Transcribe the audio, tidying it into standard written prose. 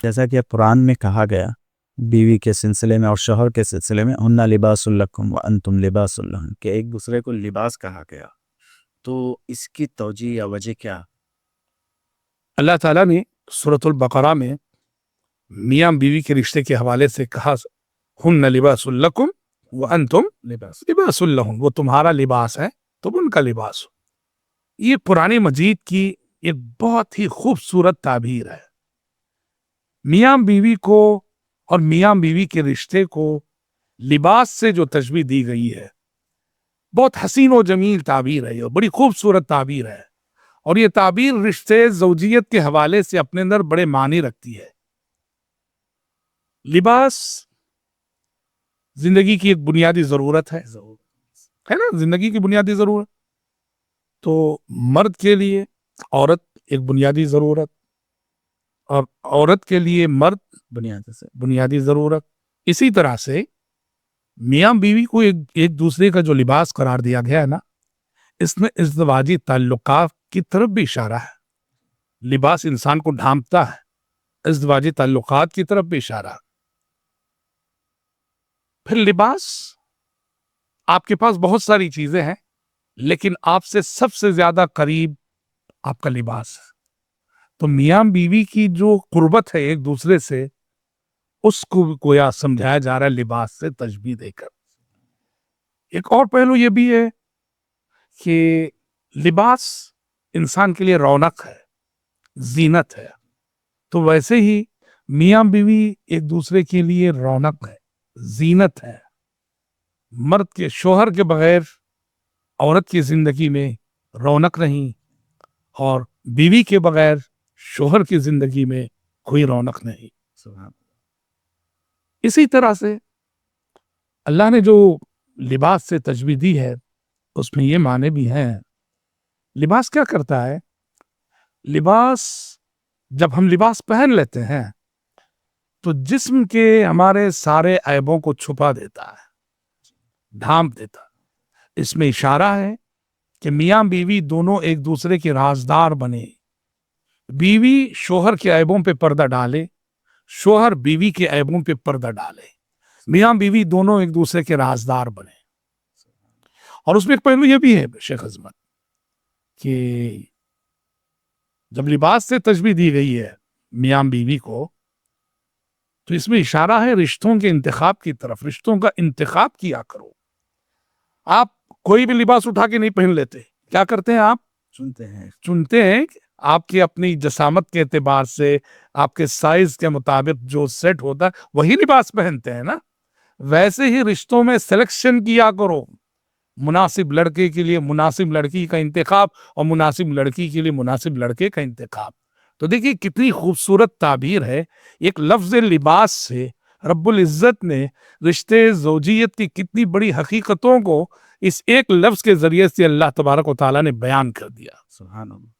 جیسا کہ قرآن میں کہا گیا بیوی کے سلسلے میں اور شوہر کے سلسلے میں ہن لباس لکم وانتم لباس لہن، کہ ایک دوسرے کو لباس کہا گیا، تو اس کی توجیہ یا وجہ کیا؟ اللہ تعالیٰ نے سورۃ البقرہ میں میاں بیوی کے رشتے کے حوالے سے کہا ہن لباس لکم وانتم لباس لہن، وہ تمہارا لباس ہے تم ان کا لباس ہو۔ یہ قرآن مجید کی ایک بہت ہی خوبصورت تعبیر ہے۔ میاں بیوی کو اور میاں بیوی کے رشتے کو لباس سے جو تشبیہ دی گئی ہے، بہت حسین و جمیل تعبیر ہے، یہ بڑی خوبصورت تعبیر ہے، اور یہ تعبیر رشتے زوجیت کے حوالے سے اپنے اندر بڑے معنی رکھتی ہے۔ لباس زندگی کی ایک بنیادی ضرورت ہے نا، زندگی کی بنیادی ضرورت۔ تو مرد کے لیے عورت ایک بنیادی ضرورت، اور عورت کے لیے مرد بنیادی ضرورت۔ اسی طرح سے میاں بیوی کو ایک دوسرے کا جو لباس قرار دیا گیا ہے نا، اس میں ازدواجی تعلقات کی طرف بھی اشارہ ہے۔ لباس انسان کو ڈھانپتا ہے، ازدواجی تعلقات کی طرف بھی اشارہ ہے۔ پھر لباس، آپ کے پاس بہت ساری چیزیں ہیں، لیکن آپ سے سب سے زیادہ قریب آپ کا لباس ہے۔ تو میاں بیوی کی جو قربت ہے ایک دوسرے سے، اس کو گویا سمجھایا جا رہا ہے لباس سے تشبیہ دے کر۔ ایک اور پہلو یہ بھی ہے کہ لباس انسان کے لیے رونق ہے، زینت ہے، تو ویسے ہی میاں بیوی ایک دوسرے کے لیے رونق ہے، زینت ہے۔ مرد کے شوہر کے بغیر عورت کی زندگی میں رونق نہیں، اور بیوی کے بغیر شوہر کی زندگی میں کوئی رونق نہیں۔ اسی طرح سے اللہ نے جو لباس سے تشبیہ دی ہے، اس میں یہ معنی بھی ہیں۔ لباس کیا کرتا ہے؟ لباس، جب ہم لباس پہن لیتے ہیں تو جسم کے ہمارے سارے عیبوں کو چھپا دیتا ہے، ڈھانپ دیتا ہے۔ اس میں اشارہ ہے کہ میاں بیوی دونوں ایک دوسرے کے رازدار بنے، بیوی شوہر کے عیبوں پہ پردہ ڈالے، شوہر بیوی کے عیبوں پہ پردہ ڈالے، میاں بیوی دونوں ایک دوسرے کے رازدار بنے۔ اور اس میں ایک پہلو یہ بھی ہے شیخ عظمت کہ جب لباس سے تشبیہ دی گئی ہے میاں بیوی کو، تو اس میں اشارہ ہے رشتوں کے انتخاب کی طرف۔ رشتوں کا انتخاب کیا کرو۔ آپ کوئی بھی لباس اٹھا کے نہیں پہن لیتے، کیا کرتے ہیں؟ آپ چنتے ہیں آپ کی اپنی جسامت کے اعتبار سے، آپ کے سائز کے مطابق جو سیٹ ہوتا ہے وہی لباس پہنتے ہیں نا۔ ویسے ہی رشتوں میں سلیکشن کیا کرو، مناسب لڑکے کے لیے مناسب لڑکی کا انتخاب، اور مناسب لڑکی کے لیے مناسب لڑکے کا انتخاب۔ تو دیکھیے کتنی خوبصورت تعبیر ہے۔ ایک لفظ لباس سے رب العزت نے رشتے زوجیت کی کتنی بڑی حقیقتوں کو اس ایک لفظ کے ذریعے سے اللہ تبارک و تعالیٰ نے بیان کر دیا۔ سبحان اللہ۔